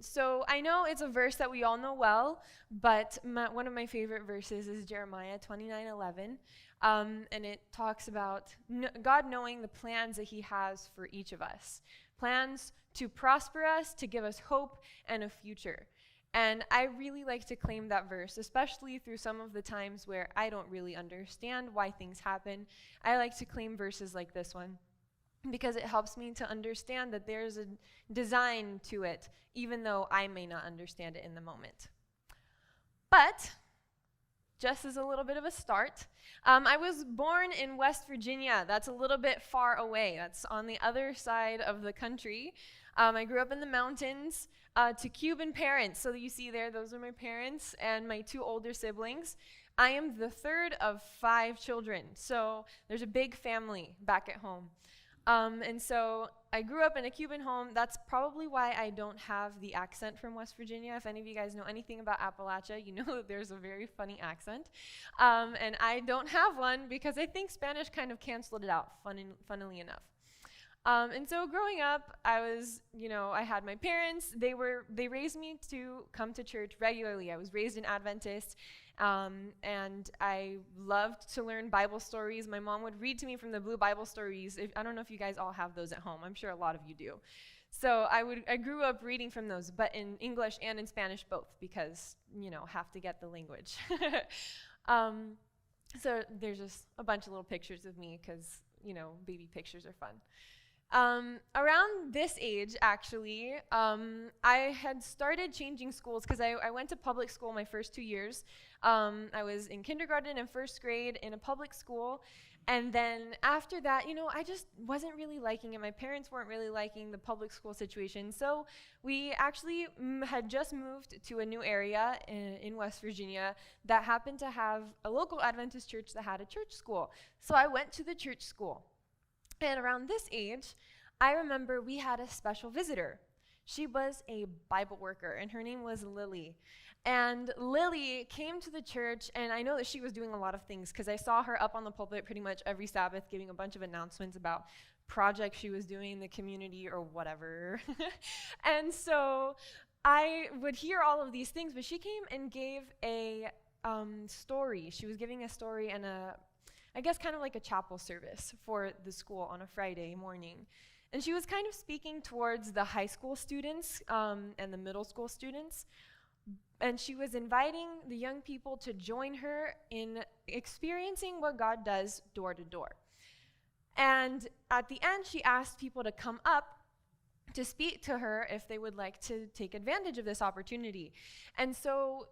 So I know it's a verse that we all know well, but one of my favorite verses is Jeremiah 29:11, and it talks about God knowing the plans that he has for each of us. Plans to prosper us, to give us hope and a future. And I really like to claim that verse, especially through some of the times where I don't really understand why things happen. I like to claim verses like this one, because it helps me to understand that there's a design to it, even though I may not understand it in the moment. But, just as a little bit of a start, I was born in West Virginia. That's a little bit far away. That's on the other side of the country. I grew up in the mountains to Cuban parents. So you see there, those are my parents and my two older siblings. I am the third of 5 children. So there's a big family back at home. And so I grew up in a Cuban home. That's probably why I don't have the accent from West Virginia. If any of you guys know anything about Appalachia, you know that there's a very funny accent. And I don't have one because I think Spanish kind of canceled it out, funnily enough. And so growing up, I had my parents. They raised me to come to church regularly. I was raised in Adventist. And I loved to learn Bible stories. My mom would read to me from the blue Bible stories. I don't know if you guys all have those at home. I'm sure a lot of you do. So I grew up reading from those, but in English and in Spanish both, because, have to get the language. So there's just a bunch of little pictures of me because, baby pictures are fun. Around this age, actually, I had started changing schools because I went to public school my first 2 years. I was in kindergarten and first grade in a public school. And then after that, I just wasn't really liking it. My parents weren't really liking the public school situation. So we actually had just moved to a new area in West Virginia that happened to have a local Adventist church that had a church school. So I went to the church school. And around this age, I remember we had a special visitor. She was a Bible worker, and her name was Lily. And Lily came to the church, and I know that she was doing a lot of things because I saw her up on the pulpit pretty much every Sabbath giving a bunch of announcements about projects she was doing in the community or whatever. And so I would hear all of these things, but she came and gave a story. She was giving a story and I guess kind of like a chapel service for the school on a Friday morning. And she was kind of speaking towards the high school students and the middle school students. And she was inviting the young people to join her in experiencing what God does door to door. And at the end, she asked people to come up to speak to her if they would like to take advantage of this opportunity. And so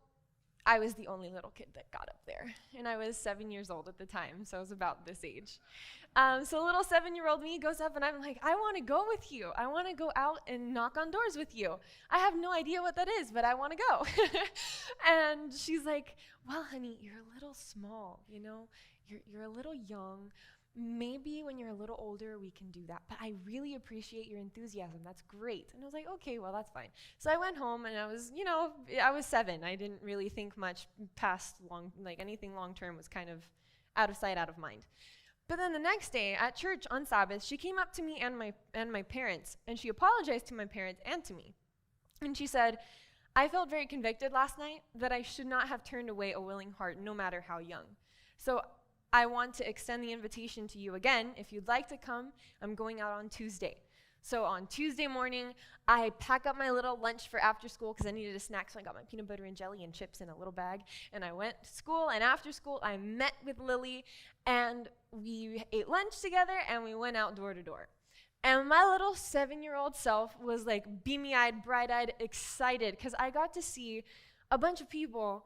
I was the only little kid that got up there, and I was 7 years old at the time, so I was about this age. So little 7-year-old me goes up, and I'm like, I want to go with you. I want to go out and knock on doors with you. I have no idea what that is, but I want to go. And she's like, well, honey, you're a little small, you're a little young. Maybe when you're a little older, we can do that. But I really appreciate your enthusiasm. That's great. And I was like, okay, well, that's fine. So I went home, and I was 7. I didn't really think much past anything long-term was kind of out of sight, out of mind. But then the next day at church on Sabbath, she came up to me and my parents, and she apologized to my parents and to me. And she said, I felt very convicted last night that I should not have turned away a willing heart, no matter how young. So I want to extend the invitation to you again. If you'd like to come, I'm going out on Tuesday. So on Tuesday morning, I pack up my little lunch for after school because I needed a snack, so I got my peanut butter and jelly and chips in a little bag. And I went to school, and after school, I met with Lily, and we ate lunch together, and we went out door to door. And my little 7-year-old self was like beamy-eyed, bright-eyed, excited because I got to see a bunch of people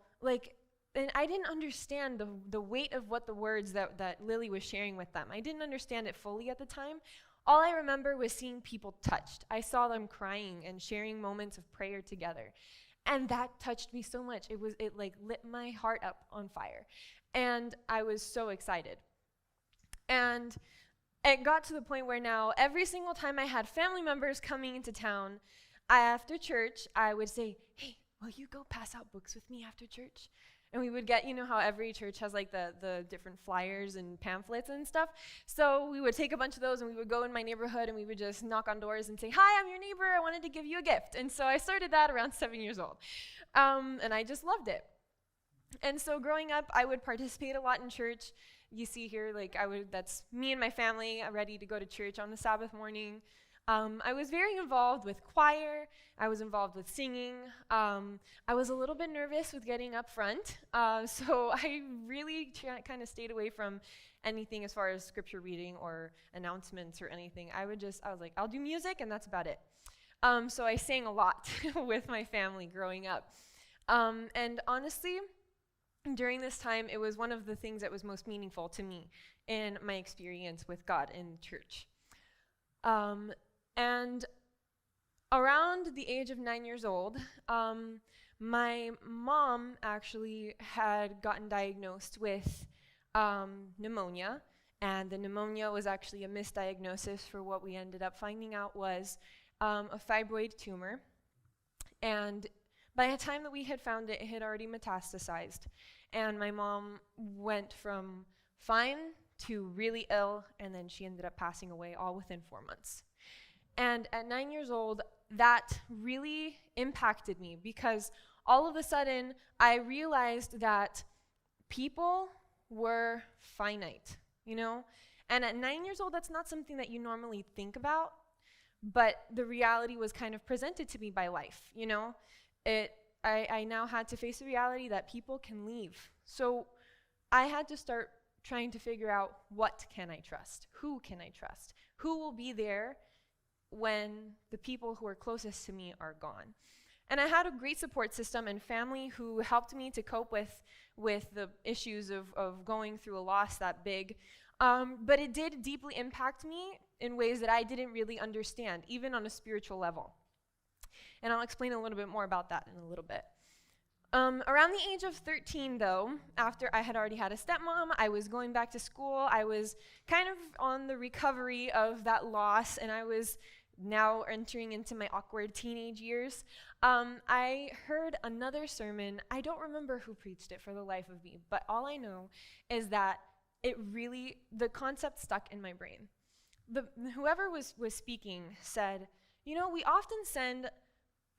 and I didn't understand the weight of what the words that Lily was sharing with them. I didn't understand it fully at the time. All I remember was seeing people touched. I saw them crying and sharing moments of prayer together. And that touched me so much. It lit my heart up on fire. And I was so excited. And it got to the point where now every single time I had family members coming into town, after church, I would say, hey, will you go pass out books with me after church? And we would get, you know how every church has like the different flyers and pamphlets and stuff. So we would take a bunch of those and we would go in my neighborhood and we would just knock on doors and say, "Hi, I'm your neighbor. I wanted to give you a gift." And so I started that around 7 years old. And I just loved it. And so growing up, I would participate a lot in church. You see here, like that's me and my family ready to go to church on the Sabbath morning. I was very involved with choir. I was involved with singing. I was a little bit nervous with getting up front, so I really kind of stayed away from anything as far as scripture reading or announcements or anything. I was like, I'll do music, and that's about it. So I sang a lot with my family growing up. And honestly, during this time, it was one of the things that was most meaningful to me in my experience with God in church. And around the age of 9 years old, my mom actually had gotten diagnosed with pneumonia, and the pneumonia was actually a misdiagnosis for what we ended up finding out was a fibroid tumor. And by the time that we had found it, it had already metastasized, and my mom went from fine to really ill, and then she ended up passing away all within 4 months. And at 9 years old, that really impacted me because all of a sudden I realized that people were finite, you know? And at 9 years old, that's not something that you normally think about, but the reality was kind of presented to me by life, you know? I now had to face the reality that people can leave. So I had to start trying to figure out, what can I trust? Who can I trust? Who will be there when the people who are closest to me are gone? And I had a great support system and family who helped me to cope with the issues of going through a loss that big. But it did deeply impact me in ways that I didn't really understand, even on a spiritual level. And I'll explain a little bit more about that in a little bit. Around the age of 13, though, after I had already had a stepmom, I was going back to school. I was kind of on the recovery of that loss, and I was now entering into my awkward teenage years. I heard another sermon. I don't remember who preached it for the life of me, but all I know is that the concept stuck in my brain. Whoever was speaking said, you know, we often send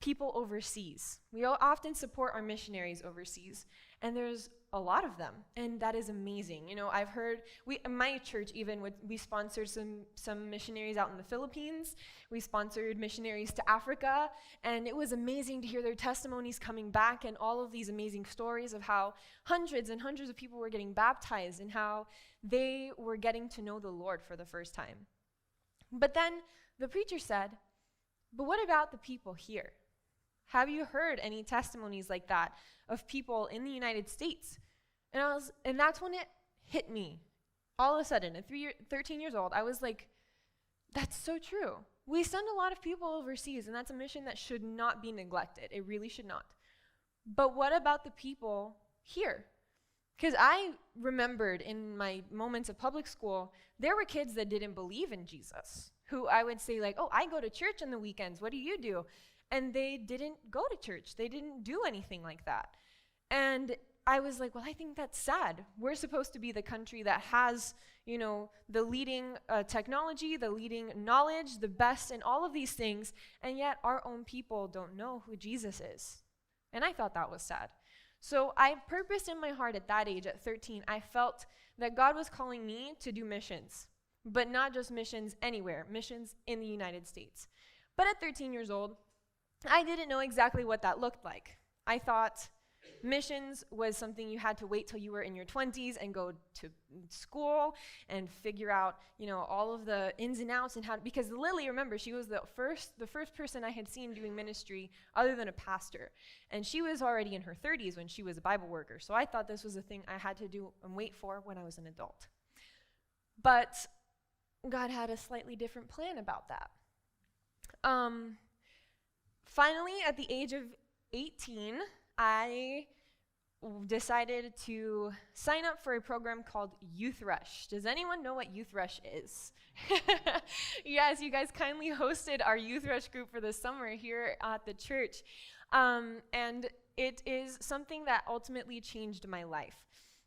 people overseas. We often support our missionaries overseas, and there's a lot of them, and that is amazing. You know, I've heard, my church even, we sponsored some missionaries out in the Philippines. We sponsored missionaries to Africa, and it was amazing to hear their testimonies coming back and all of these amazing stories of how hundreds and hundreds of people were getting baptized and how they were getting to know the Lord for the first time. But then the preacher said, but what about the people here? Have you heard any testimonies like that of people in the United States? And that's when it hit me. All of a sudden, at 13 years old, I was like, that's so true. We send a lot of people overseas, and that's a mission that should not be neglected. It really should not. But what about the people here? Because I remembered in my moments of public school, there were kids that didn't believe in Jesus, who I would say like, oh, I go to church on the weekends. What do you do? And they didn't go to church. They didn't do anything like that. And I was like, well, I think that's sad. We're supposed to be the country that has, you know, the leading technology, the leading knowledge, the best in all of these things, and yet our own people don't know who Jesus is. And I thought that was sad. So I purposed in my heart at that age, at 13, I felt that God was calling me to do missions, but not just missions anywhere, missions in the United States. But at 13 years old, I didn't know exactly what that looked like. I thought missions was something you had to wait till you were in your 20s and go to school and figure out, you know, all of the ins and outs and how, because Lily, remember, she was the first person I had seen doing ministry other than a pastor. And she was already in her 30s when she was a Bible worker. So I thought this was a thing I had to do and wait for when I was an adult. But God had a slightly different plan about that. Finally, at the age of 18, I decided to sign up for a program called Youth Rush. Does anyone know what Youth Rush is? Yes, you guys kindly hosted our Youth Rush group for the summer here at the church. And it is something that ultimately changed my life.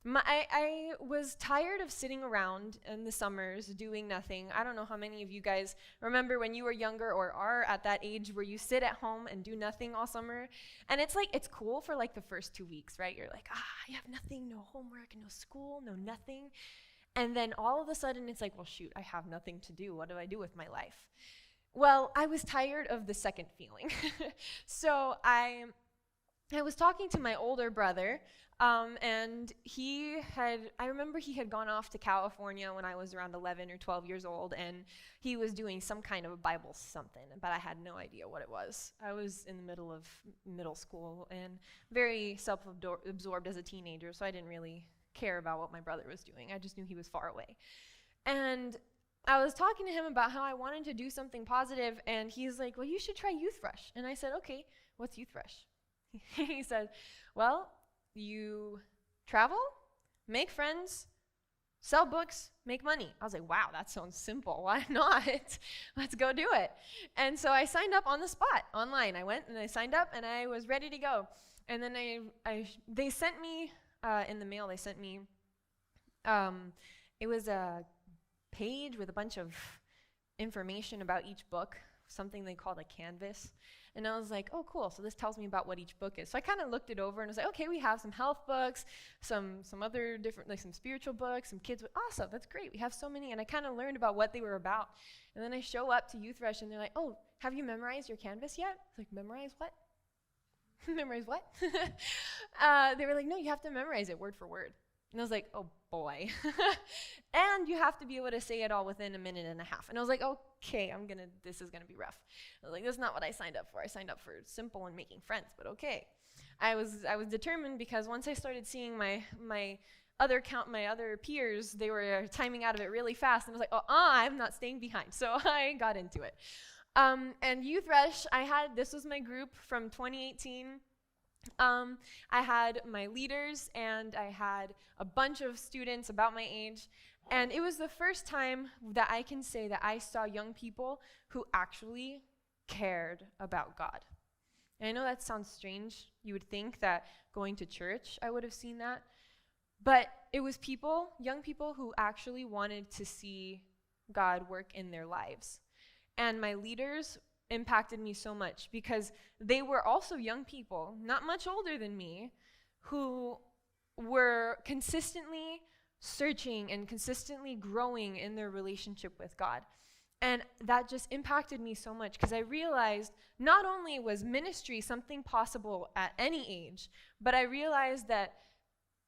I was tired of sitting around in the summers doing nothing. I don't know how many of you guys remember when you were younger or are at that age where you sit at home and do nothing all summer. And it's like, it's cool for like the first 2 weeks, right? You're like, I have nothing, no homework, no school, no nothing. And then all of a sudden it's like, well, shoot, I have nothing to do. What do I do with my life? Well, I was tired of the second feeling. So I was talking to my older brother, and I remember he had gone off to California when I was around 11 or 12 years old, and he was doing some kind of a Bible something, but I had no idea what it was. I was in the middle of middle school and very self-absorbed as a teenager, so I didn't really care about what my brother was doing. I just knew he was far away. And I was talking to him about how I wanted to do something positive, and he's like, well, you should try Youth Rush. And I said, okay, what's Youth Rush? He said, well, you travel, make friends, sell books, make money. I was like, wow, that sounds simple. Why not? Let's go do it. And so I signed up on the spot online. I went and I signed up, and I was ready to go. And then they sent me in the mail, it was a page with a bunch of information about each book, something they called a canvas. And I was like, oh, cool. So this tells me about what each book is. So I kind of looked it over and was like, okay, we have some health books, some other different, like some spiritual books, some kids. Awesome, that's great. We have so many. And I kind of learned about what they were about. And then I show up to Youth Rush, and they're like, oh, have you memorized your canvas yet? I was like, memorize what? Memorize what? They were like, no, you have to memorize it word for word. And I was like, oh boy. And you have to be able to say it all within a minute and a half. And I was like, okay, this is gonna be rough. I was like, that's not what I signed up for. I signed up for simple and making friends, but okay. I was determined, because once I started seeing my other peers, they were timing out of it really fast. And I was like, I'm not staying behind. So I got into it. And Youth Rush, this was my group from 2018. I had my leaders, and I had a bunch of students about my age, and it was the first time that I can say that I saw young people who actually cared about God. And I know that sounds strange. You would think that going to church, I would have seen that, but it was young people who actually wanted to see God work in their lives. And my leaders impacted me so much, because they were also young people, not much older than me, who were consistently searching and consistently growing in their relationship with God. And that just impacted me so much, because I realized not only was ministry something possible at any age, but I realized that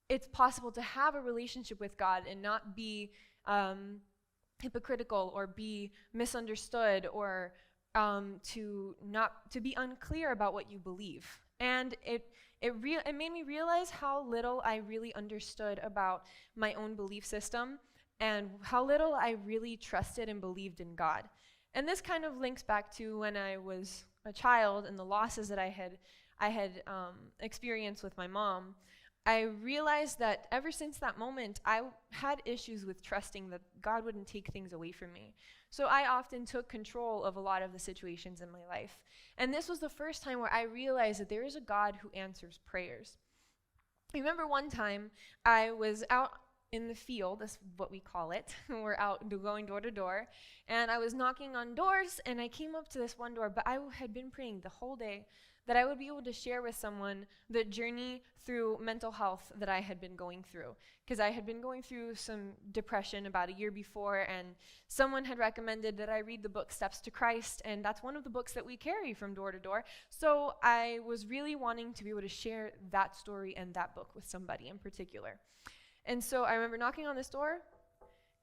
it's possible to have a relationship with God and not be hypocritical or be misunderstood, or to be unclear about what you believe. And it made me realize how little I really understood about my own belief system, and how little I really trusted and believed in God. And this kind of links back to when I was a child and the losses that I had experienced with my mom. I realized that ever since that moment, I had issues with trusting that God wouldn't take things away from me. So I often took control of a lot of the situations in my life. And this was the first time where I realized that there is a God who answers prayers. I remember one time I was out in the field, that's what we call it. We're out going door to door. And I was knocking on doors, and I came up to this one door, but I had been praying the whole day that I would be able to share with someone the journey through mental health that I had been going through. Because I had been going through some depression about a year before, and someone had recommended that I read the book Steps to Christ, and that's one of the books that we carry from door to door. So I was really wanting to be able to share that story and that book with somebody in particular. And so I remember knocking on this door,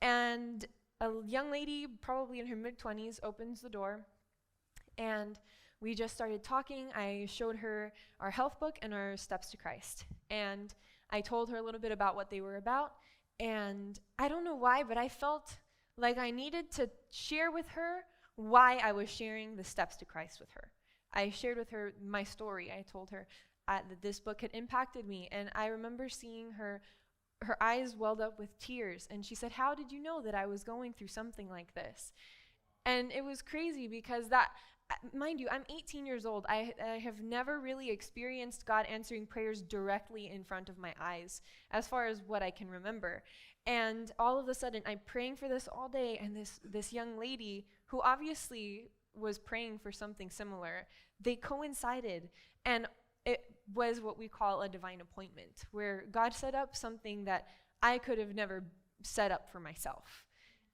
and a young lady, probably in her mid-20s, opens the door, and we just started talking. I showed her our health book and our Steps to Christ. And I told her a little bit about what they were about. And I don't know why, but I felt like I needed to share with her why I was sharing the Steps to Christ with her. I shared with her my story. I told her that this book had impacted me. And I remember seeing her eyes welled up with tears. And she said, "How did you know that I was going through something like this?" And it was crazy, because mind you, I'm 18 years old. I have never really experienced God answering prayers directly in front of my eyes, as far as what I can remember. And all of a sudden, I'm praying for this all day, and this young lady, who obviously was praying for something similar, they coincided, and it was what we call a divine appointment, where God set up something that I could have never set up for myself.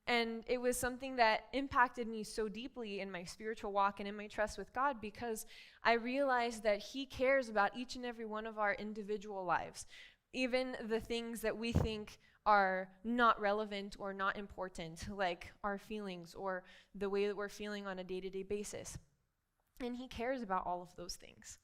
And it was something that impacted me so deeply in my spiritual walk and in my trust with God, because I realized that He cares about each and every one of our individual lives, even the things that we think are not relevant or not important, like our feelings or the way that we're feeling on a day-to-day basis. And He cares about all of those things.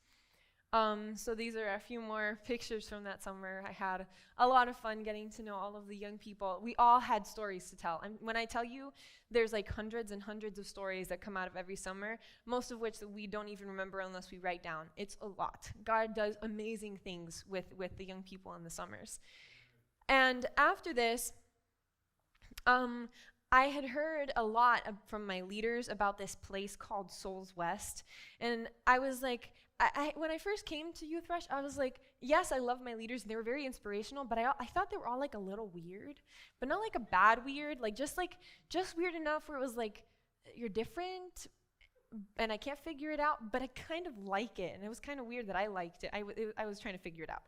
So these are a few more pictures from that summer. I had a lot of fun getting to know all of the young people. We all had stories to tell. And when I tell you, there's like hundreds and hundreds of stories that come out of every summer, most of which that we don't even remember unless we write down. It's a lot. God does amazing things with the young people in the summers. And after this, I had heard a lot from my leaders about this place called Souls West. And I was like, when I first came to Youth Rush, I was like, yes, I love my leaders, and they were very inspirational, but I thought they were all like a little weird, but not like a bad weird, just weird enough where it was like, you're different, and I can't figure it out, but I kind of like it, and it was kind of weird that I liked it. I was trying to figure it out.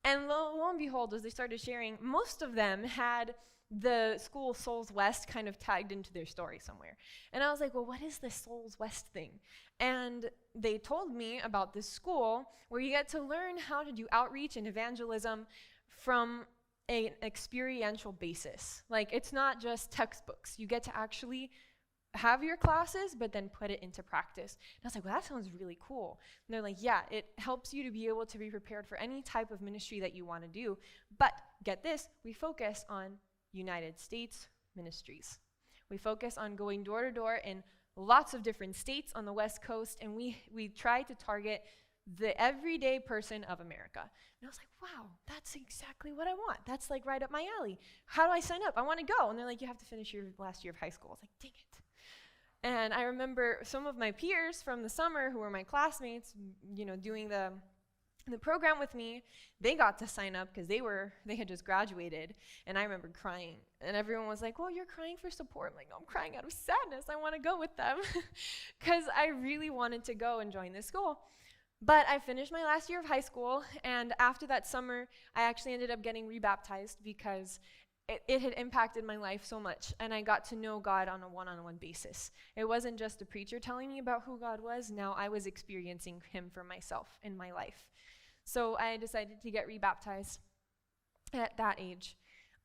And lo and behold, as they started sharing, most of them had the school Souls West kind of tagged into their story somewhere. And I was like, well, what is this Souls West thing? And they told me about this school where you get to learn how to do outreach and evangelism from an experiential basis. Like, it's not just textbooks. You get to actually have your classes, but then put it into practice. And I was like, well, that sounds really cool. And they're like, yeah, it helps you to be able to be prepared for any type of ministry that you want to do. But get this, we focus on United States ministries. We focus on going door to door in lots of different states on the West Coast, and we try to target the everyday person of America. And I was like, wow, that's exactly what I want. That's like right up my alley. How do I sign up? I want to go. And they're like, you have to finish your last year of high school. I was like, dang it. And I remember some of my peers from the summer who were my classmates, doing the program with me, they got to sign up because they had just graduated, and I remember crying, and everyone was like, well, you're crying for support. I'm like, no, I'm crying out of sadness. I want to go with them because I really wanted to go and join this school. But I finished my last year of high school, and after that summer, I actually ended up getting rebaptized because it had impacted my life so much, and I got to know God on a one-on-one basis. It wasn't just a preacher telling me about who God was. Now I was experiencing Him for myself in my life. So I decided to get rebaptized at that age.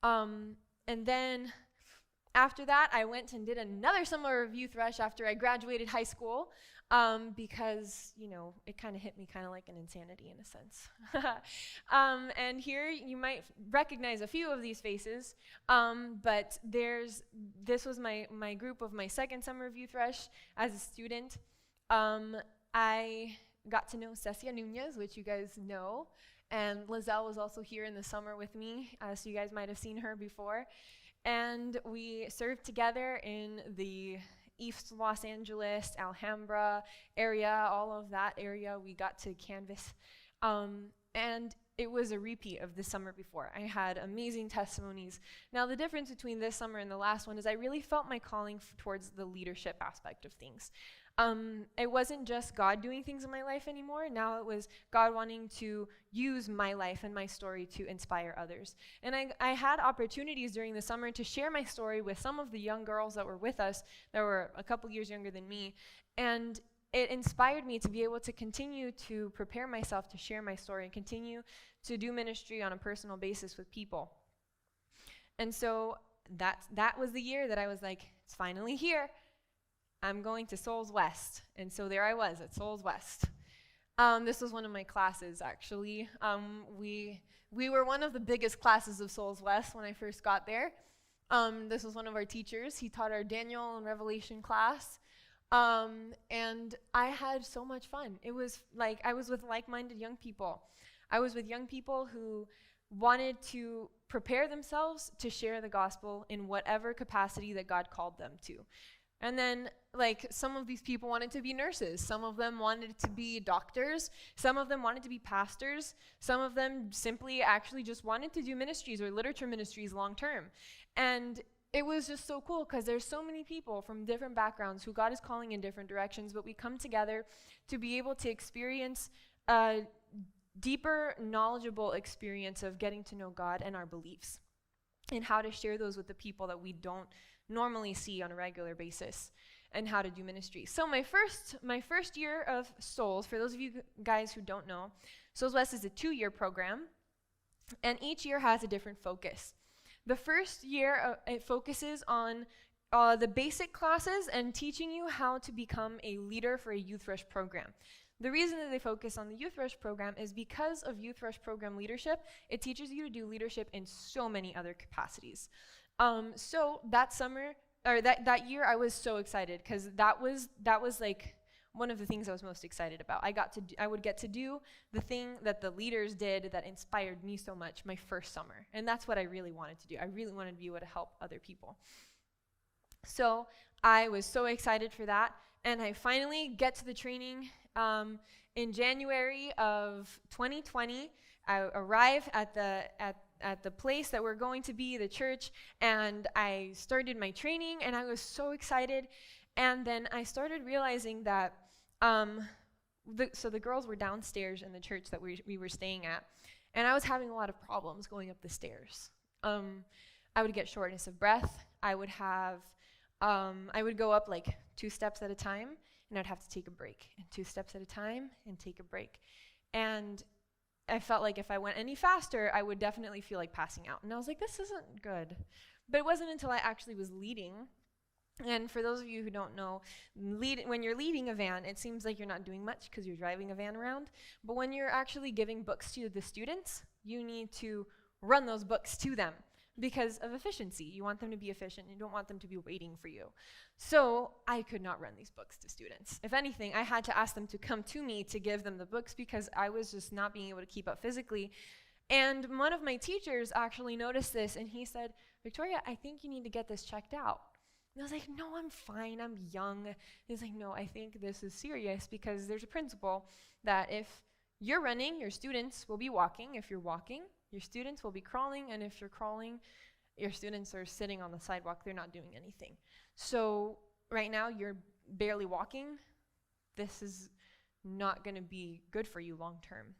And then after that, I went and did another summer of Youth Rush after I graduated high school, because, it kind of hit me kind of like an insanity in a sense. And here you might recognize a few of these faces, but this was my group of my second summer of Youth Rush as a student. I got to know Cecia Nunez, which you guys know, and Lizelle was also here in the summer with me, so you guys might have seen her before. And we served together in the East Los Angeles, Alhambra area, all of that area. We got to canvas, and it was a repeat of the summer before. I had amazing testimonies. Now, the difference between this summer and the last one is I really felt my calling towards the leadership aspect of things. It wasn't just God doing things in my life anymore. Now it was God wanting to use my life and my story to inspire others. And I had opportunities during the summer to share my story with some of the young girls that were with us that were a couple years younger than me. And it inspired me to be able to continue to prepare myself to share my story and continue to do ministry on a personal basis with people. And so that was the year that I was like, it's finally here. I'm going to Souls West. And so there I was at Souls West. This was one of my classes, actually. We were one of the biggest classes of Souls West when I first got there. This was one of our teachers. He taught our Daniel and Revelation class. And I had so much fun. It was like I was with like-minded young people. I was with young people who wanted to prepare themselves to share the gospel in whatever capacity that God called them to. And then, like, some of these people wanted to be nurses. Some of them wanted to be doctors. Some of them wanted to be pastors. Some of them simply actually just wanted to do ministries or literature ministries long term. And it was just so cool because there's so many people from different backgrounds who God is calling in different directions, but we come together to be able to experience a deeper, knowledgeable experience of getting to know God and our beliefs, and how to share those with the people that we don't normally see on a regular basis, and how to do ministry. So my first year of Souls, for those of you guys who don't know, Souls West is a 2-year program, and each year has a different focus. The first year, it focuses on the basic classes and teaching you how to become a leader for a Youth Rush program. The reason that they focus on the Youth Rush program is because of Youth Rush program leadership. It teaches you to do leadership in so many other capacities. So that summer, or that year, I was so excited because that was like one of the things I was most excited about. I would get to do the thing that the leaders did that inspired me so much my first summer. And that's what I really wanted to do. I really wanted to be able to help other people. So I was so excited for that. And I finally get to the training in January of 2020. I arrive at the place that we're going to be, the church, and I started my training, and I was so excited. And then I started realizing that the girls were downstairs in the church that we were staying at, and I was having a lot of problems going up the stairs. I would get shortness of breath. I would go up like 2 steps at a time, and I'd have to take a break, and 2 steps at a time, and take a break. And I felt like if I went any faster, I would definitely feel like passing out. And I was like, this isn't good. But it wasn't until I actually was leading. And for those of you who don't know, when you're leading a van, it seems like you're not doing much because you're driving a van around. But when you're actually giving books to the students, you need to run those books to them because of efficiency. You want them to be efficient. You don't want them to be waiting for you. So I could not run these books to students. If anything, I had to ask them to come to me to give them the books because I was just not being able to keep up physically. And one of my teachers actually noticed this, and he said, Victoria, I think you need to get this checked out. And I was like, no, I'm fine, I'm young. He's like, no, I think this is serious because there's a principle that if you're running, your students will be walking. If you're walking, your students will be crawling. And if you're crawling, your students are sitting on the sidewalk. They're not doing anything. So right now, you're barely walking. This is not going to be good for you long term.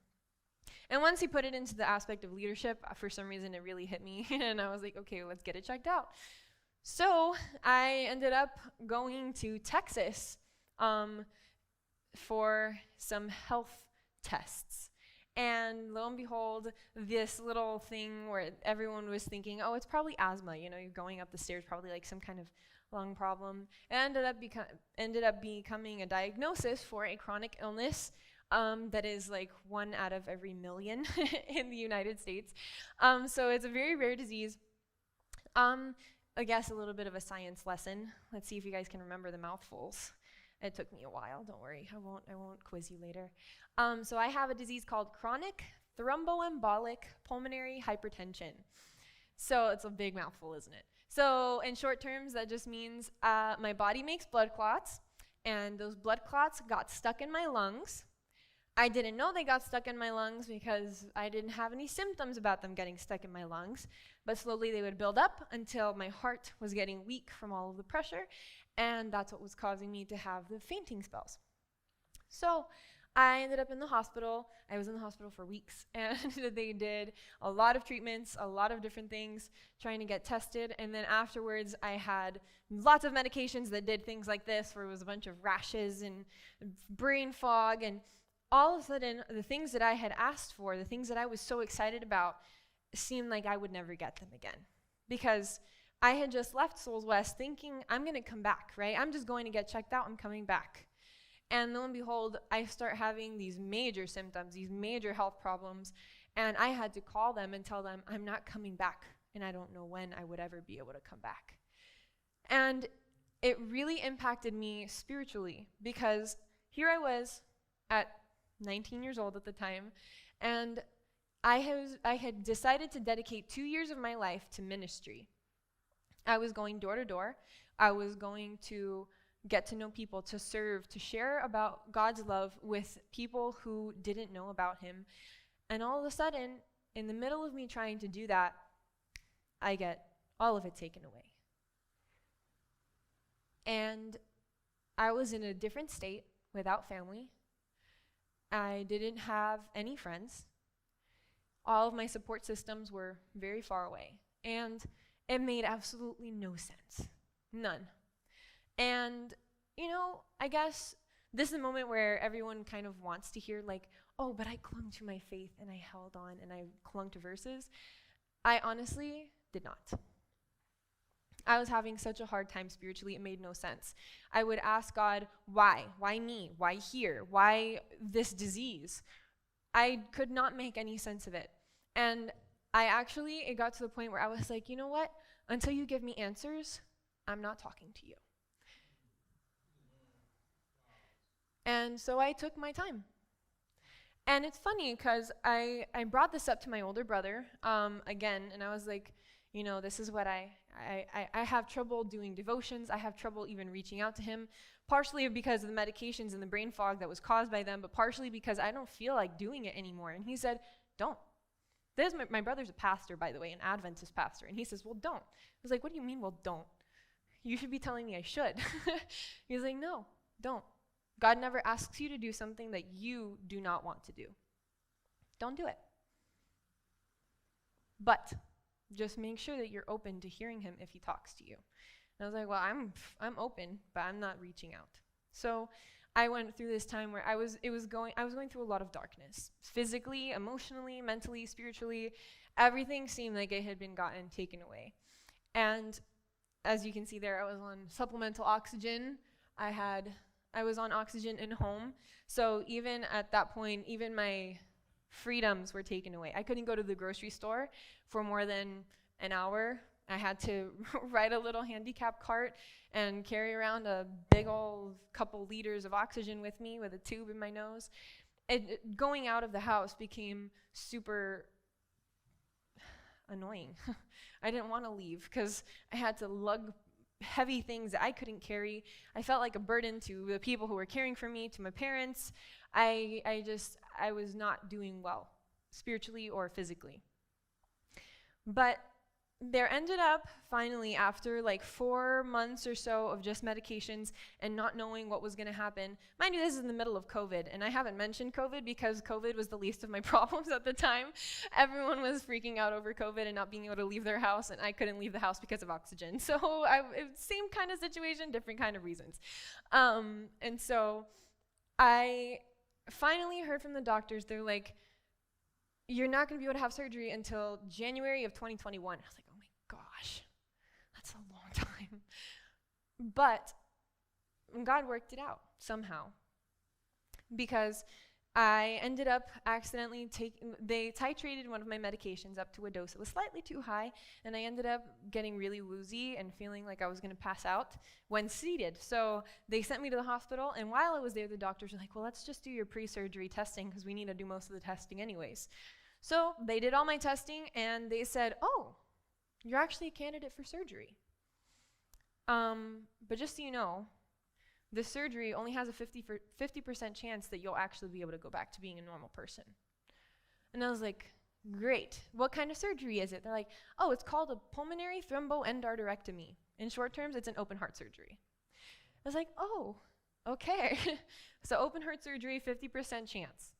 And once he put it into the aspect of leadership, for some reason, it really hit me. And I was like, okay, let's get it checked out. So I ended up going to Texas for some health tests. And lo and behold, this little thing where everyone was thinking, oh, it's probably asthma. You know, you're going up the stairs, probably like some kind of lung problem. It ended up becoming a diagnosis for a chronic illness that is like 1 out of every million in the United States. So it's a very rare disease. I guess a little bit of a science lesson. Let's see if you guys can remember the mouthfuls. It took me a while. Don't worry. I won't quiz you later. So I have a disease called chronic thromboembolic pulmonary hypertension. So it's a big mouthful, isn't it? So in short terms, that just means my body makes blood clots, and those blood clots got stuck in my lungs. I didn't know they got stuck in my lungs because I didn't have any symptoms about them getting stuck in my lungs, but slowly they would build up until my heart was getting weak from all of the pressure, and that's what was causing me to have the fainting spells. So I ended up in the hospital. I was in the hospital for weeks, and they did a lot of treatments, a lot of different things, trying to get tested, and then afterwards I had lots of medications that did things like this, where it was a bunch of rashes and brain fog, and all of a sudden, the things that I had asked for, the things that I was so excited about, seemed like I would never get them again. Because I had just left Souls West thinking, I'm going to come back, right? I'm just going to get checked out and coming back. And lo and behold, I start having these major symptoms, these major health problems, and I had to call them and tell them, I'm not coming back, and I don't know when I would ever be able to come back. And it really impacted me spiritually, because here I was at 19 years old at the time, and I had decided to dedicate 2 years of my life to ministry. I was going door to door. I was going to get to know people, to serve, to share about God's love with people who didn't know about him. And all of a sudden, in the middle of me trying to do that, I get all of it taken away. And I was in a different state without family. I didn't have any friends. All of my support systems were very far away. And it made absolutely no sense. None. And, I guess this is a moment where everyone kind of wants to hear, like, oh, but I clung to my faith and I held on and I clung to verses. I honestly did not. I was having such a hard time spiritually, it made no sense. I would ask God, why? Why me? Why here? Why this disease? I could not make any sense of it. And it got to the point where I was like, you know what? Until you give me answers, I'm not talking to you. And so I took my time. And it's funny because I brought this up to my older brother again, and I was like, this is what I have trouble doing devotions. I have trouble even reaching out to him, partially because of the medications and the brain fog that was caused by them, but partially because I don't feel like doing it anymore. And he said, don't. My brother's a pastor, by the way, an Adventist pastor. And he says, well, don't. I was like, what do you mean, well, don't? You should be telling me I should. He's like, no, don't. God never asks you to do something that you do not want to do. Don't do it. But just make sure that you're open to hearing him if he talks to you. And I was like, well, I'm open, but I'm not reaching out. So I went through this time where I was going through a lot of darkness. Physically, emotionally, mentally, spiritually, everything seemed like it had been taken away. And as you can see there, I was on supplemental oxygen. I was on oxygen in home. So even at that point, even my freedoms were taken away. I couldn't go to the grocery store for more than an hour. I had to ride a little handicap cart and carry around a big old couple liters of oxygen with me with a tube in my nose. Going out of the house became super annoying. I didn't want to leave because I had to lug heavy things that I couldn't carry. I felt like a burden to the people who were caring for me, to my parents. I was not doing well, spiritually or physically. But there ended up, finally, after like 4 months or so of just medications and not knowing what was going to happen. Mind you, this is in the middle of COVID, and I haven't mentioned COVID because COVID was the least of my problems at the time. Everyone was freaking out over COVID and not being able to leave their house, and I couldn't leave the house because of oxygen. So same kind of situation, different kind of reasons. And so I finally heard from the doctors. They're like, you're not going to be able to have surgery until January of 2021. I was like, oh my gosh, that's a long time. But God worked it out somehow, because I ended up accidentally they titrated one of my medications up to a dose that was slightly too high, and I ended up getting really woozy and feeling like I was going to pass out when seated. So they sent me to the hospital, and while I was there, the doctors were like, well, let's just do your pre-surgery testing because we need to do most of the testing anyways. So they did all my testing, and they said, oh, you're actually a candidate for surgery. But just so you know, the surgery only has a 50% chance that you'll actually be able to go back to being a normal person. And I was like, great. What kind of surgery is it? They're like, oh, it's called a pulmonary thromboendarterectomy. In short terms, it's an open heart surgery. I was like, oh, okay. So open heart surgery, 50% chance.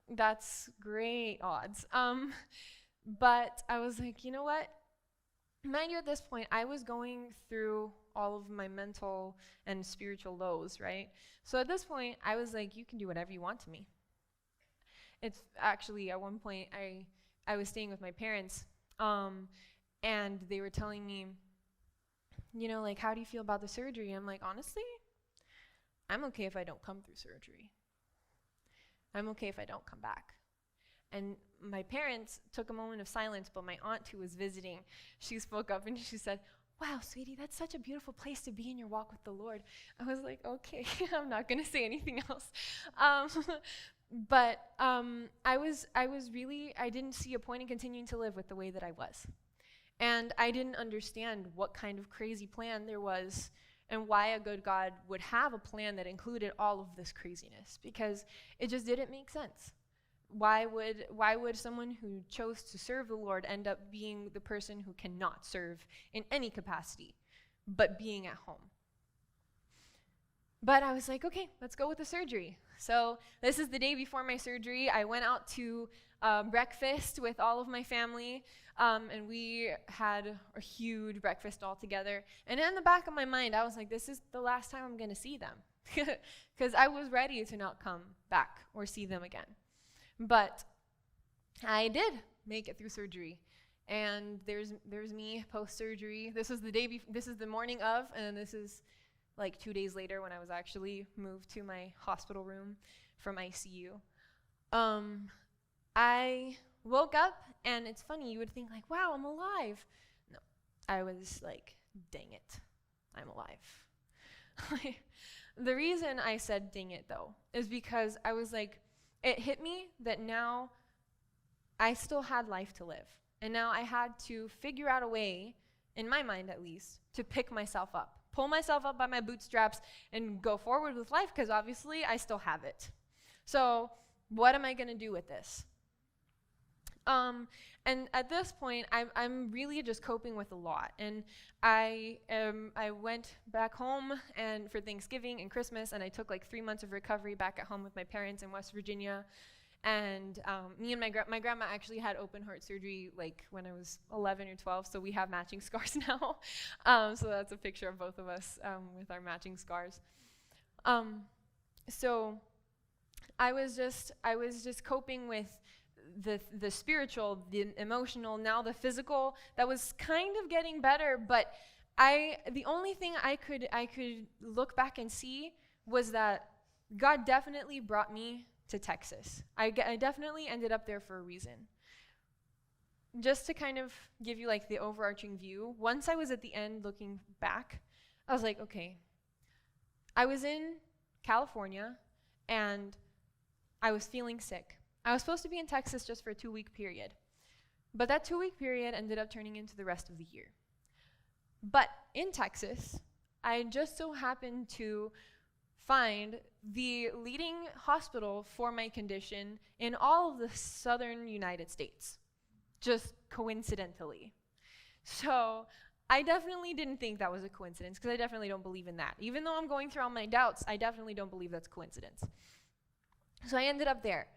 That's great odds. But I was like, you know what? Mind you, at this point, I was going through all of my mental and spiritual lows, right? So at this point, I was like, you can do whatever you want to me. It's actually, at one point, I was staying with my parents, and they were telling me, like, how do you feel about the surgery? I'm like, honestly, I'm okay if I don't come through surgery. I'm okay if I don't come back. And my parents took a moment of silence, but my aunt, who was visiting, she spoke up and she said, wow, sweetie, that's such a beautiful place to be in your walk with the Lord. I was like, okay, I'm not going to say anything else. But I didn't see a point in continuing to live with the way that I was. And I didn't understand what kind of crazy plan there was and why a good God would have a plan that included all of this craziness, because it just didn't make sense. Why would someone who chose to serve the Lord end up being the person who cannot serve in any capacity, but being at home? But I was like, okay, let's go with the surgery. So this is the day before my surgery. I went out to breakfast with all of my family, and we had a huge breakfast all together. And in the back of my mind, I was like, this is the last time I'm going to see them, because I was ready to not come back or see them again. But I did make it through surgery, and there's me post-surgery. This is the morning of, and this is like 2 days later when I was actually moved to my hospital room from ICU. I woke up, and it's funny, you would think like, wow, I'm alive. No, I was like, dang it, I'm alive. The reason I said dang it, though, is because I was like, it hit me that now I still had life to live. And now I had to figure out a way, in my mind at least, to pick myself up, pull myself up by my bootstraps and go forward with life, because obviously I still have it. So what am I going to do with this? And at this point, I'm really just coping with a lot. And I went back home and for Thanksgiving and Christmas, and I took like 3 months of recovery back at home with my parents in West Virginia. And me and my grandma actually had open heart surgery like when I was 11 or 12, so we have matching scars now. So that's a picture of both of us with our matching scars. So I was just coping with the spiritual, the emotional, now the physical, that was kind of getting better, but the only thing I could look back and see was that God definitely brought me to Texas. I definitely ended up there for a reason. Just to kind of give you like the overarching view, once I was at the end looking back, I was like, okay, I was in California and I was feeling sick. I was supposed to be in Texas just for a 2-week period. But that 2-week period ended up turning into the rest of the year. But in Texas, I just so happened to find the leading hospital for my condition in all of the southern United States, just coincidentally. So I definitely didn't think that was a coincidence, because I definitely don't believe in that. Even though I'm going through all my doubts, I definitely don't believe that's coincidence. So I ended up there.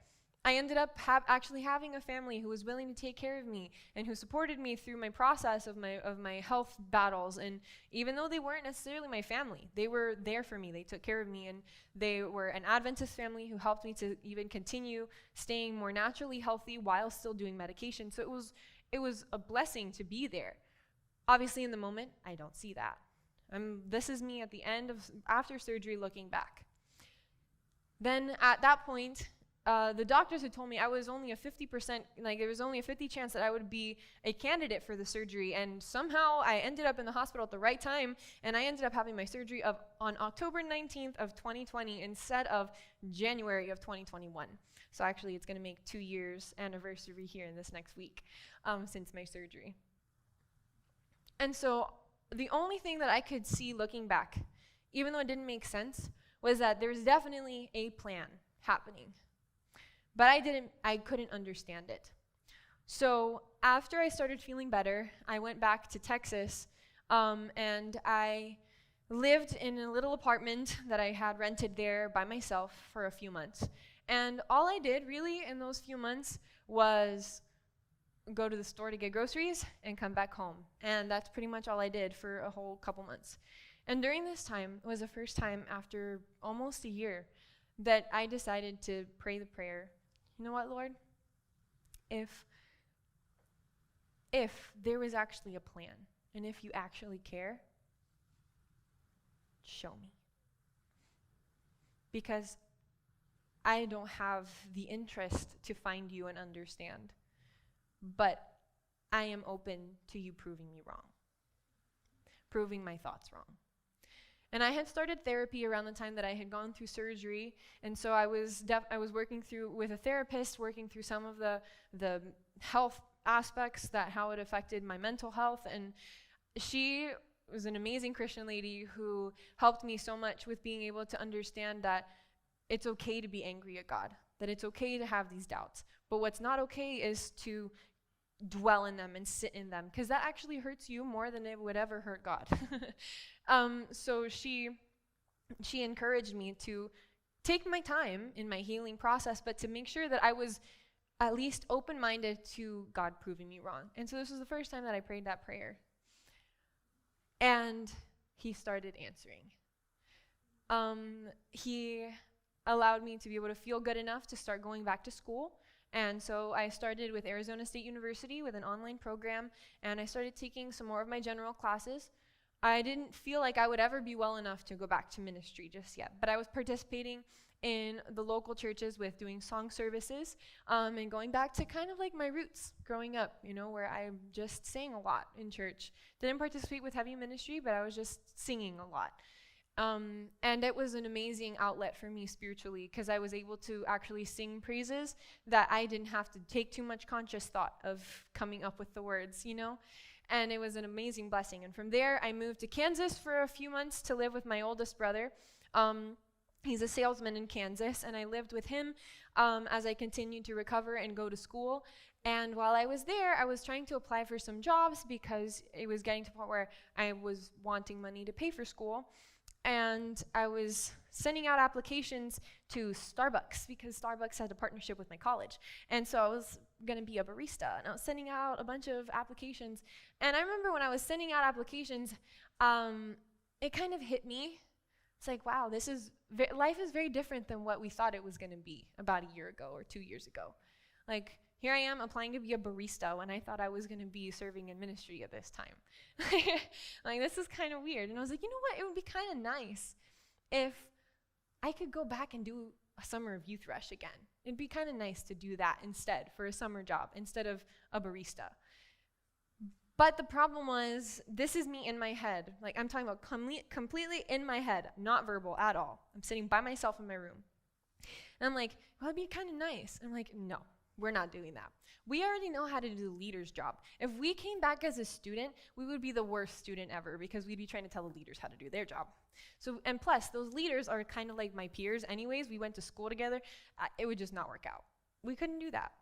I ended up actually having a family who was willing to take care of me and who supported me through my process of my health battles. And even though they weren't necessarily my family, they were there for me. They took care of me, and they were an Adventist family who helped me to even continue staying more naturally healthy while still doing medication. So it was a blessing to be there. Obviously, in the moment, I don't see that. This is me at the end after surgery looking back. Then at that point, the doctors had told me I was only a 50%, like there was only a 50 chance that I would be a candidate for the surgery, and somehow I ended up in the hospital at the right time, and I ended up having my surgery on October 19th of 2020 instead of January of 2021. So actually it's going to make 2 years anniversary here in this next week since my surgery. And so the only thing that I could see looking back, even though it didn't make sense, was that there's definitely a plan happening. But I couldn't understand it. So after I started feeling better, I went back to Texas, and I lived in a little apartment that I had rented there by myself for a few months. And all I did really in those few months was go to the store to get groceries and come back home. And that's pretty much all I did for a whole couple months. And during this time, it was the first time after almost a year that I decided to pray the prayer, you know what, Lord? If there was actually a plan, and if you actually care, show me. Because I don't have the interest to find you and understand, but I am open to you proving me wrong, proving my thoughts wrong. And I had started therapy around the time that I had gone through surgery, and so I was working through with a therapist, working through some of the health aspects, that how it affected my mental health. And she was an amazing Christian lady who helped me so much with being able to understand that it's okay to be angry at God, that it's okay to have these doubts. But what's not okay is to dwell in them and sit in them, because that actually hurts you more than it would ever hurt God. So she encouraged me to take my time in my healing process, but to make sure that I was at least open-minded to God proving me wrong. And so this was the first time that I prayed that prayer. And he started answering. He allowed me to be able to feel good enough to start going back to school. And so I started with Arizona State University with an online program, and I started taking some more of my general classes. I didn't feel like I would ever be well enough to go back to ministry just yet, but I was participating in the local churches with doing song services, and going back to kind of like my roots growing up, where I just sang a lot in church. Didn't participate with heavy ministry, but I was just singing a lot. And it was an amazing outlet for me spiritually, because I was able to actually sing praises that I didn't have to take too much conscious thought of coming up with the words, And it was an amazing blessing. And from there, I moved to Kansas for a few months to live with my oldest brother. He's a salesman in Kansas, and I lived with him as I continued to recover and go to school. And while I was there, I was trying to apply for some jobs because it was getting to the point where I was wanting money to pay for school. And I was sending out applications to Starbucks because Starbucks had a partnership with my college. And so I was going to be a barista, and I was sending out a bunch of applications. And I remember when I was sending out applications, it kind of hit me. It's like, wow, life is very different than what we thought it was going to be about a year ago or 2 years ago. Like, here I am applying to be a barista when I thought I was going to be serving in ministry at this time. Like, this is kind of weird. And I was like, you know what? It would be kind of nice if I could go back and do a summer of Youth Rush again. It'd be kind of nice to do that instead for a summer job instead of a barista. But the problem was, this is me in my head. Like, I'm talking about completely in my head, not verbal at all. I'm sitting by myself in my room. And I'm like, well, it'd be kind of nice. And I'm like, no, we're not doing that. We already know how to do the leader's job. If we came back as a student, we would be the worst student ever because we'd be trying to tell the leaders how to do their job. So, and plus, those leaders are kind of like my peers anyways. We went to school together. It would just not work out. We couldn't do that.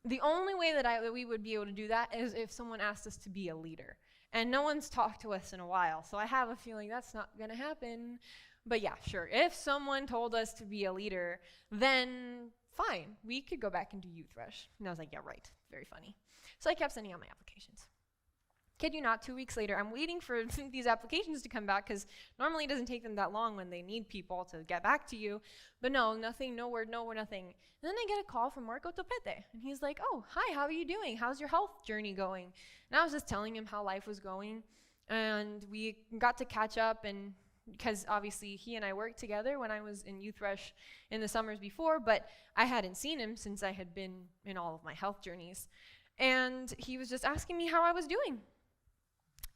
The only way that we would be able to do that is if someone asked us to be a leader. And no one's talked to us in a while, so I have a feeling that's not going to happen. But yeah, sure, if someone told us to be a leader, then fine, we could go back and do Youth Rush. And I was like, yeah, right, very funny. So I kept sending out my applications. Kid you not, 2 weeks later, I'm waiting for these applications to come back because normally it doesn't take them that long when they need people to get back to you. But no, nothing, no word, nothing. And then I get a call from Marco Topete, and he's like, oh, hi, how are you doing? How's your health journey going? And I was just telling him how life was going, and we got to catch up, and because obviously he and I worked together when I was in Youth Rush in the summers before, but I hadn't seen him since I had been in all of my health journeys. And he was just asking me how I was doing.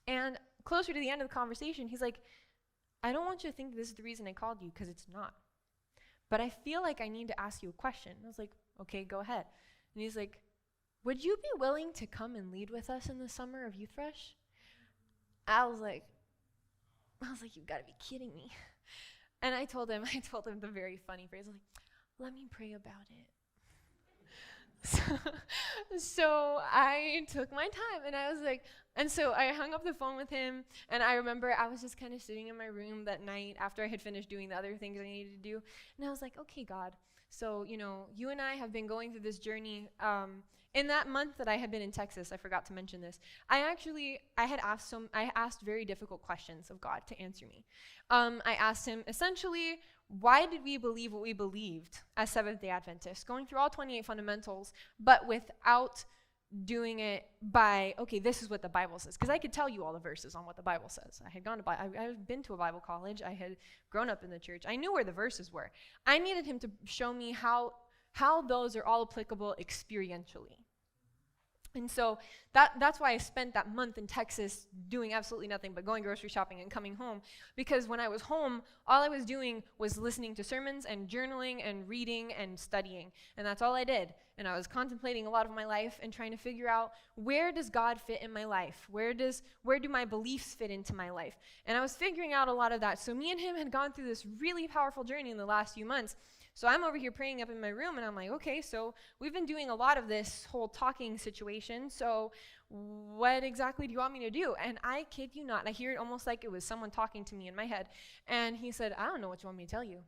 And closer to the end of the conversation, he's like, I don't want you to think this is the reason I called you, because it's not. But I feel like I need to ask you a question. I was like, okay, go ahead. And he's like, would you be willing to come and lead with us in the summer of Youth Rush? I was like, you've got to be kidding me. And I told him the very funny phrase, I was like, let me pray about it. So I took my time, and I was like, and so I hung up the phone with him, and I remember I was just kind of sitting in my room that night after I had finished doing the other things I needed to do, and I was like, okay, God, so, you and I have been going through this journey. In that month that I had been in Texas, I forgot to mention this, I asked very difficult questions of God to answer me. I asked him, essentially, why did we believe what we believed as Seventh-day Adventists, going through all 28 fundamentals, but without doing it by, okay, this is what the Bible says, because I could tell you all the verses on what the Bible says. I had been to a Bible college. I had grown up in the church. I knew where the verses were. I needed him to show me how those are all applicable experientially. And so that's why I spent that month in Texas doing absolutely nothing but going grocery shopping and coming home. Because when I was home, all I was doing was listening to sermons and journaling and reading and studying. And that's all I did. And I was contemplating a lot of my life and trying to figure out, where does God fit in my life? Where do my beliefs fit into my life? And I was figuring out a lot of that. So me and him had gone through this really powerful journey in the last few months. So I'm over here praying up in my room, and I'm like, okay, so we've been doing a lot of this whole talking situation, so what exactly do you want me to do? And I kid you not, I hear it almost like it was someone talking to me in my head, and he said, I don't know what you want me to tell you.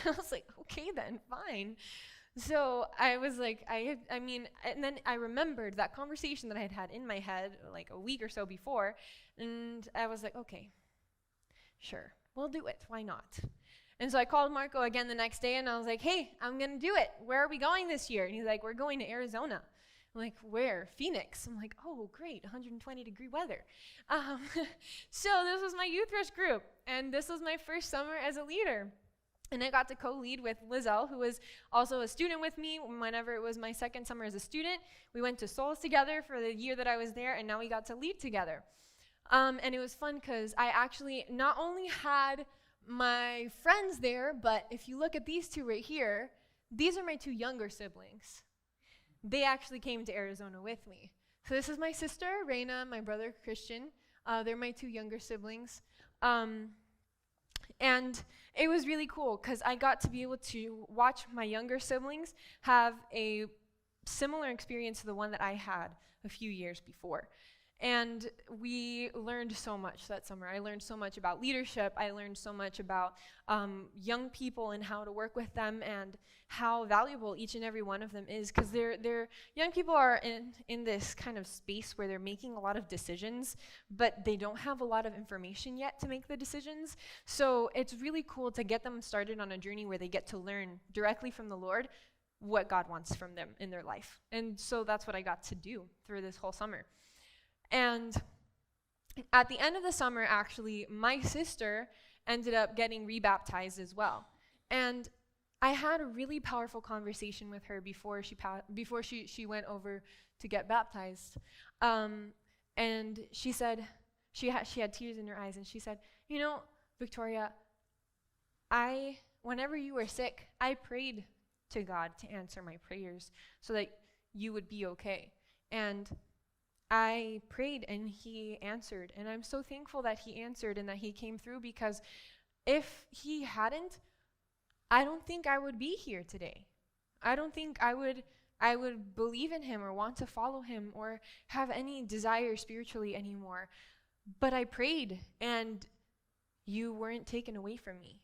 I was like, okay then, fine. So I was like, and then I remembered that conversation that I had had in my head like a week or so before, and I was like, okay, sure, we'll do it, why not? And so I called Marco again the next day, and I was like, hey, I'm going to do it. Where are we going this year? And he's like, we're going to Arizona. I'm like, where? Phoenix. I'm like, oh, great, 120-degree weather. So this was my youth rush group, and this was my first summer as a leader. And I got to co-lead with Lizelle, who was also a student with me whenever it was my second summer as a student. We went to Souls together for the year that I was there, and now we got to lead together. And it was fun because I actually not only had my friends there, but if you look at these two right here, these are my two younger siblings. They actually came to Arizona with me. So this is my sister, Raina, my brother, Christian. They're my two younger siblings. And it was really cool because I got to be able to watch my younger siblings have a similar experience to the one that I had a few years before. And we learned so much that summer. I learned so much about leadership. I learned so much about young people and how to work with them and how valuable each and every one of them is, because they're young people are in this kind of space where they're making a lot of decisions, but they don't have a lot of information yet to make the decisions. So it's really cool to get them started on a journey where they get to learn directly from the Lord what God wants from them in their life. And so that's what I got to do through this whole summer. And at the end of the summer, actually, my sister ended up getting rebaptized as well. And I had a really powerful conversation with her before she went over to get baptized. And she said, she had tears in her eyes, and she said, you know, Victoria, whenever you were sick, I prayed to God to answer my prayers so that you would be okay. And I prayed and he answered, and I'm so thankful that he answered and that he came through, because if he hadn't, I don't think I would be here today. I don't think I would believe in him or want to follow him or have any desire spiritually anymore. But I prayed and you weren't taken away from me.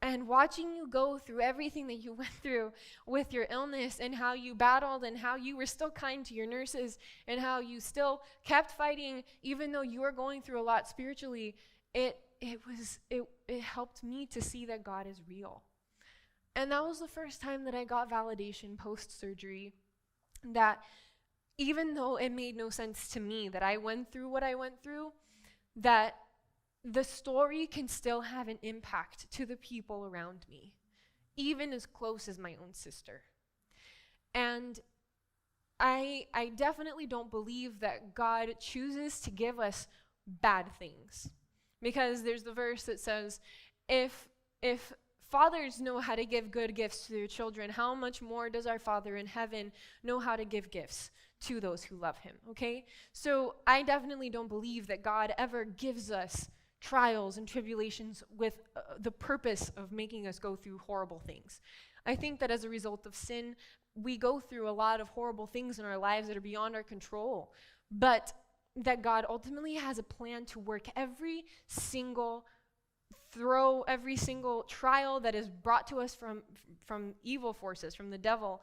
And watching you go through everything that you went through with your illness and how you battled and how you were still kind to your nurses and how you still kept fighting even though you were going through a lot spiritually, it helped me to see that God is real. And that was the first time that I got validation post-surgery, that even though it made no sense to me that I went through what I went through, that the story can still have an impact to the people around me, even as close as my own sister. And I definitely don't believe that God chooses to give us bad things, because there's the verse that says, if fathers know how to give good gifts to their children, how much more does our Father in heaven know how to give gifts to those who love him, okay? So I definitely don't believe that God ever gives us trials and tribulations with the purpose of making us go through horrible things. I think that as a result of sin, we go through a lot of horrible things in our lives that are beyond our control, but that God ultimately has a plan to work every single trial that is brought to us from evil forces, from the devil,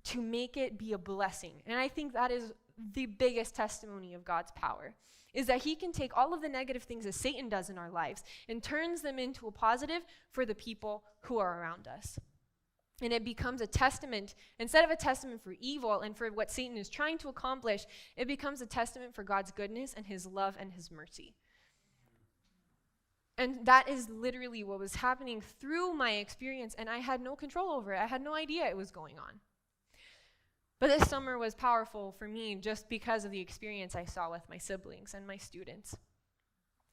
to make it be a blessing. And I think that is the biggest testimony of God's power, is that he can take all of the negative things that Satan does in our lives and turns them into a positive for the people who are around us. And it becomes a testament, instead of a testament for evil and for what Satan is trying to accomplish, it becomes a testament for God's goodness and his love and his mercy. And that is literally what was happening through my experience, and I had no control over it. I had no idea it was going on. But this summer was powerful for me just because of the experience I saw with my siblings and my students.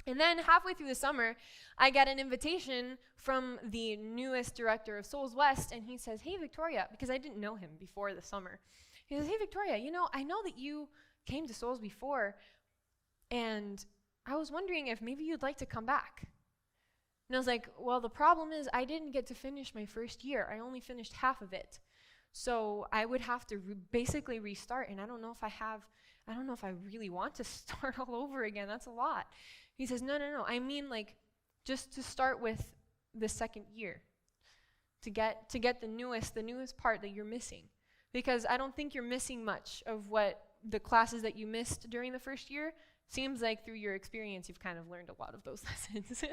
And then halfway through the summer, I get an invitation from the newest director of Souls West, and he says, "Hey, Victoria," because I didn't know him before the summer. He says, "Hey, Victoria, I know that you came to Souls before, and I was wondering if maybe you'd like to come back." And I was like, "Well, the problem is I didn't get to finish my first year. I only finished half of it. So I would have to basically restart, and I don't know if I really want to start all over again. That's a lot." He says, No. I mean, like, just to start with the second year, to get the newest part that you're missing. Because I don't think you're missing much of what the classes that you missed during the first year. Seems like through your experience, you've kind of learned a lot of those lessons."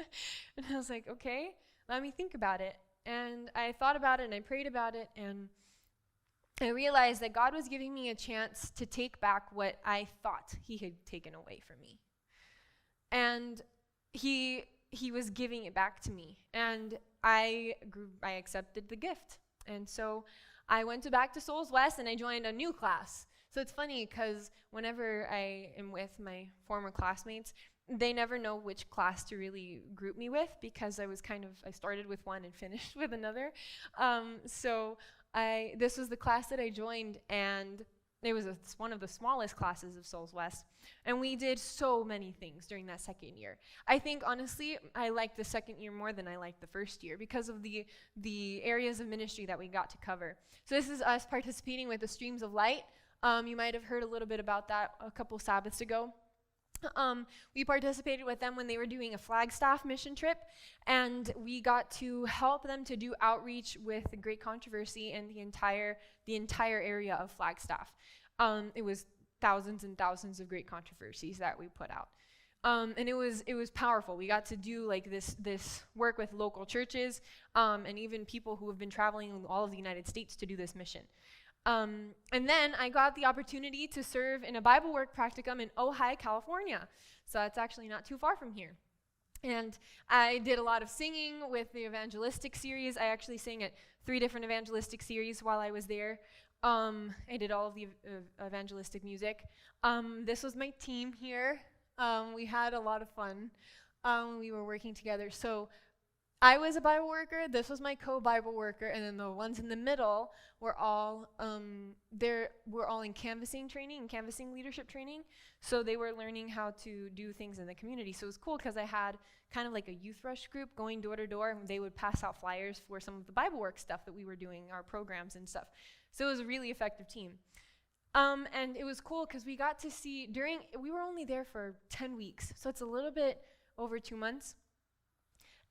And I was like, "Okay, let me think about it." And I thought about it, and I prayed about it, and I realized that God was giving me a chance to take back what I thought he had taken away from me. And he was giving it back to me, and I accepted the gift. And so I went back to Souls West, and I joined a new class. So it's funny because whenever I am with my former classmates, they never know which class to really group me with, because I started with one and finished with another. So this was the class that I joined, and it was one of the smallest classes of Souls West, and we did so many things during that second year. I think, honestly, I liked the second year more than I liked the first year because of the areas of ministry that we got to cover. So this is us participating with the Streams of Light. You might have heard a little bit about that a couple Sabbaths ago. We participated with them when they were doing a Flagstaff mission trip, and we got to help them to do outreach with the Great Controversy and the entire area of Flagstaff. It was thousands and thousands of Great Controversies that we put out. And it was powerful. We got to do like this work with local churches, and even people who have been traveling all of the United States to do this mission. And then I got the opportunity to serve in a Bible work practicum in Ojai, California. So it's actually not too far from here. And I did a lot of singing with the evangelistic series. I actually sang at 3 different evangelistic series while I was there. I did all of the evangelistic music. This was my team here. We had a lot of fun. We were working together. So I was a Bible worker, this was my co-Bible worker, and then the ones in the middle were all in canvassing training and canvassing leadership training. So they were learning how to do things in the community. So it was cool because I had kind of like a youth rush group going door to door, and they would pass out flyers for some of the Bible work stuff that we were doing, our programs and stuff. So it was a really effective team. And it was cool because we got to see we were only there for 10 weeks, so it's a little bit over 2 months.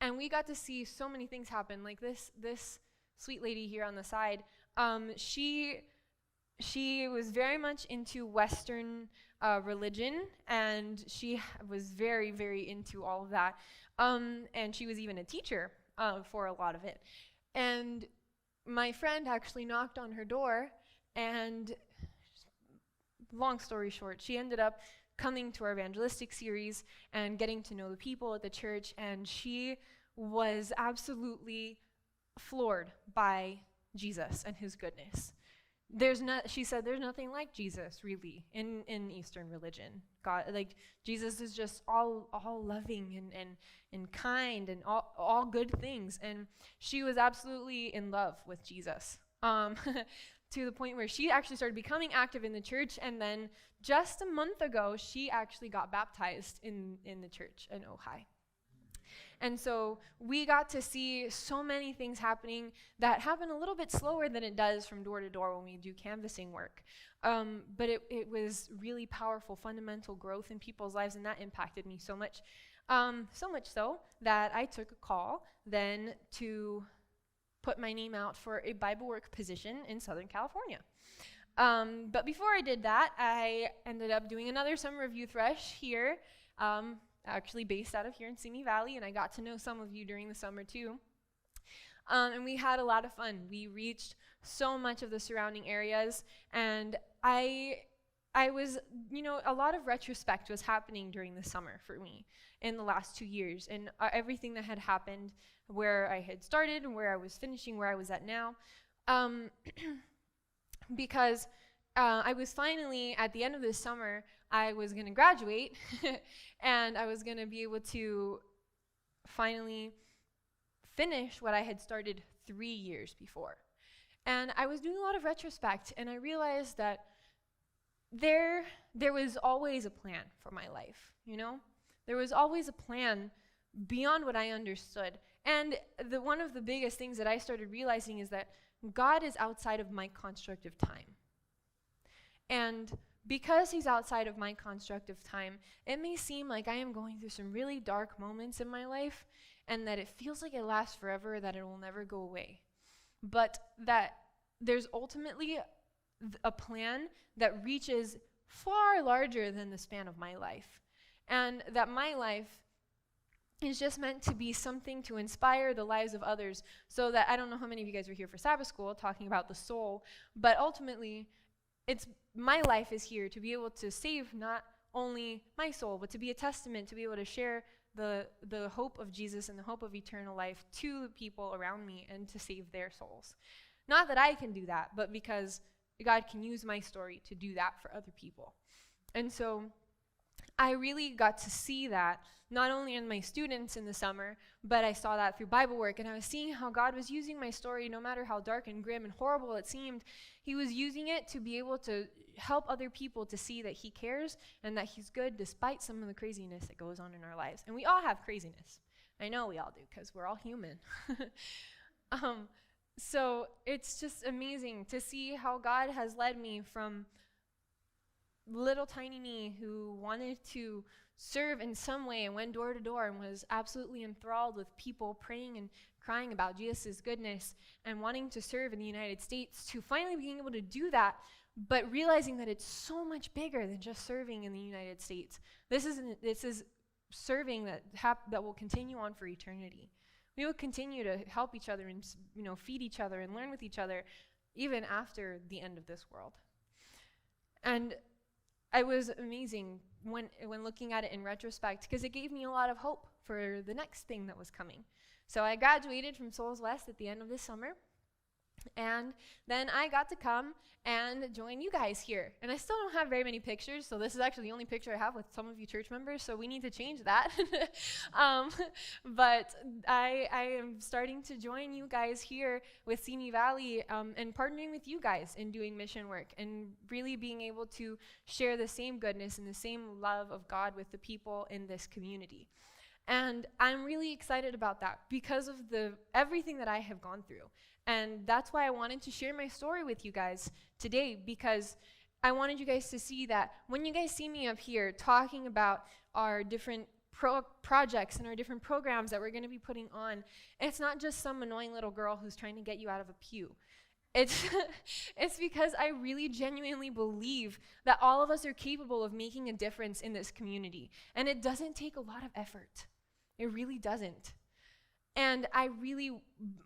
And we got to see so many things happen. Like this sweet lady here on the side, she was very much into Western religion, and she was very, very into all of that. And she was even a teacher for a lot of it. And my friend actually knocked on her door, and long story short, she ended up coming to our evangelistic series and getting to know the people at the church, and she was absolutely floored by Jesus and his goodness. She said there's nothing like Jesus really in Eastern religion. God, like Jesus is just all loving and kind and all good things, and she was absolutely in love with Jesus. To the point where she actually started becoming active in the church, and then just a month ago, she actually got baptized in the church in Ojai. And so we got to see so many things happening that happen a little bit slower than it does from door to door when we do canvassing work. But it was really powerful, fundamental growth in people's lives, and that impacted me so much. So much so that I took a call then to put my name out for a Bible work position in Southern California. But before I did that, I ended up doing another summer of Youth Rush here, actually based out of here in Simi Valley, and I got to know some of you during the summer too. And we had a lot of fun. We reached so much of the surrounding areas, and I was, a lot of retrospect was happening during the summer for me in the last 2 years, and everything that had happened, where I had started and where I was finishing, where I was at now. Because I was finally, at the end of this summer, I was going to graduate, and I was going to be able to finally finish what I had started 3 years before. And I was doing a lot of retrospect, and I realized that there was always a plan for my life, you know? There was always a plan beyond what I understood. And one of the biggest things that I started realizing is that God is outside of my construct of time. And because he's outside of my construct of time, it may seem like I am going through some really dark moments in my life, and that it feels like it lasts forever, that it will never go away. But that there's ultimately a plan that reaches far larger than the span of my life. And that my life is just meant to be something to inspire the lives of others, so that, I don't know how many of you guys were here for Sabbath school talking about the soul, but ultimately, my life is here to be able to save not only my soul, but to be a testament, to be able to share the hope of Jesus and the hope of eternal life to the people around me and to save their souls. Not that I can do that, but because God can use my story to do that for other people. And so I really got to see that not only in my students in the summer, but I saw that through Bible work, and I was seeing how God was using my story, no matter how dark and grim and horrible it seemed. He was using it to be able to help other people to see that he cares and that he's good despite some of the craziness that goes on in our lives. And we all have craziness. I know we all do, because we're all human. So it's just amazing to see how God has led me from little tiny me who wanted to serve in some way and went door to door and was absolutely enthralled with people praying and crying about Jesus' goodness and wanting to serve in the United States, to finally being able to do that, but realizing that it's so much bigger than just serving in the United States. This is serving that will continue on for eternity. We will continue to help each other and feed each other and learn with each other even after the end of this world. And it was amazing when looking at it in retrospect, because it gave me a lot of hope for the next thing that was coming. So I graduated from Souls West at the end of this summer, and then I got to come and join you guys here. And I still don't have very many pictures, so this is actually the only picture I have with some of you church members, so we need to change that. But I am starting to join you guys here with Simi Valley and partnering with you guys in doing mission work and really being able to share the same goodness and the same love of God with the people in this community. And I'm really excited about that because of everything that I have gone through. And that's why I wanted to share my story with you guys today, because I wanted you guys to see that when you guys see me up here talking about our different projects and our different programs that we're going to be putting on, it's not just some annoying little girl who's trying to get you out of a pew. It's because I really genuinely believe that all of us are capable of making a difference in this community. And it doesn't take a lot of effort. It really doesn't. And I really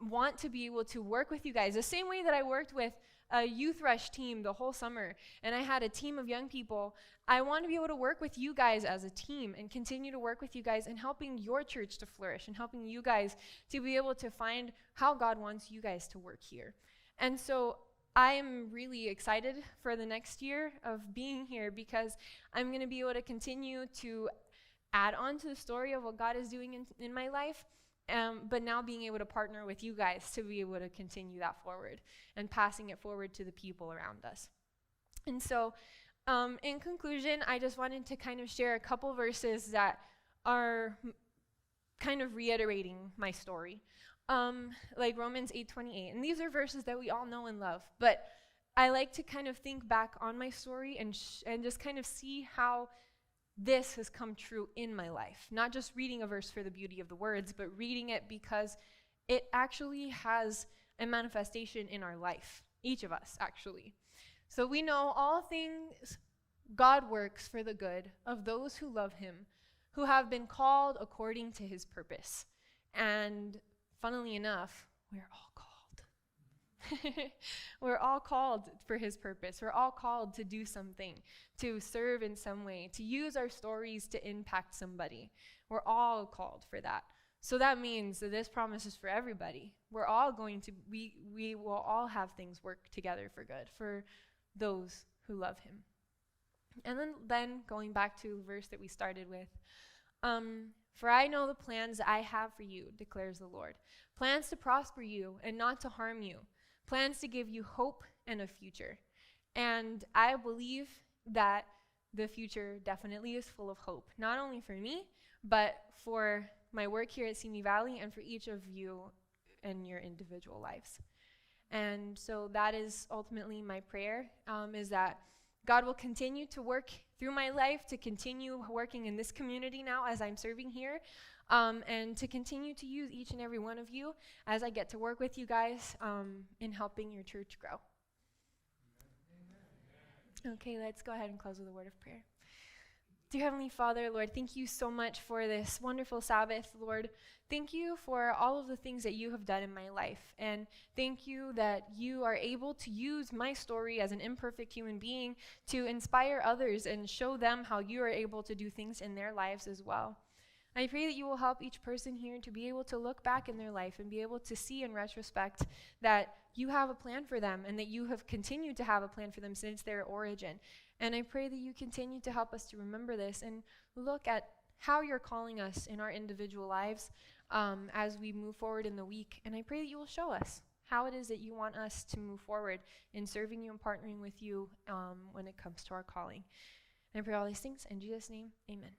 want to be able to work with you guys the same way that I worked with a youth rush team the whole summer, and I had a team of young people. I want to be able to work with you guys as a team and continue to work with you guys in helping your church to flourish and helping you guys to be able to find how God wants you guys to work here. And so I am really excited for the next year of being here, because I'm going to be able to continue to add on to the story of what God is doing in my life, but now being able to partner with you guys to be able to continue that forward and passing it forward to the people around us. And so in conclusion, I just wanted to kind of share a couple verses that are kind of reiterating my story, like Romans 8:28. And these are verses that we all know and love, but I like to kind of think back on my story and just kind of see how this has come true in my life. Not just reading a verse for the beauty of the words, but reading it because it actually has a manifestation in our life, each of us actually. So we know all things God works for the good of those who love him, who have been called according to his purpose. And funnily enough, we're all called. We're all called for his purpose. We're all called to do something, to serve in some way, to use our stories to impact somebody. We're all called for that. So that means that this promise is for everybody. We're all going to, we will all have things work together for good for those who love him. And then going back to the verse that we started with, for I know the plans I have for you, declares the Lord. Plans to prosper you and not to harm you. Plans to give you hope and a future. And I believe that the future definitely is full of hope, not only for me, but for my work here at Simi Valley and for each of you in your individual lives. And so that is ultimately my prayer, is that God will continue to work through my life, to continue working in this community now as I'm serving here, and to continue to use each and every one of you as I get to work with you guys in helping your church grow. Okay, let's go ahead and close with a word of prayer. Dear Heavenly Father, Lord, thank you so much for this wonderful Sabbath, Lord. Thank you for all of the things that you have done in my life. And thank you that you are able to use my story as an imperfect human being to inspire others and show them how you are able to do things in their lives as well. I pray that you will help each person here to be able to look back in their life and be able to see in retrospect that you have a plan for them and that you have continued to have a plan for them since their origin. And I pray that you continue to help us to remember this and look at how you're calling us in our individual lives as we move forward in the week. And I pray that you will show us how it is that you want us to move forward in serving you and partnering with you when it comes to our calling. And I pray all these things in Jesus' name, amen.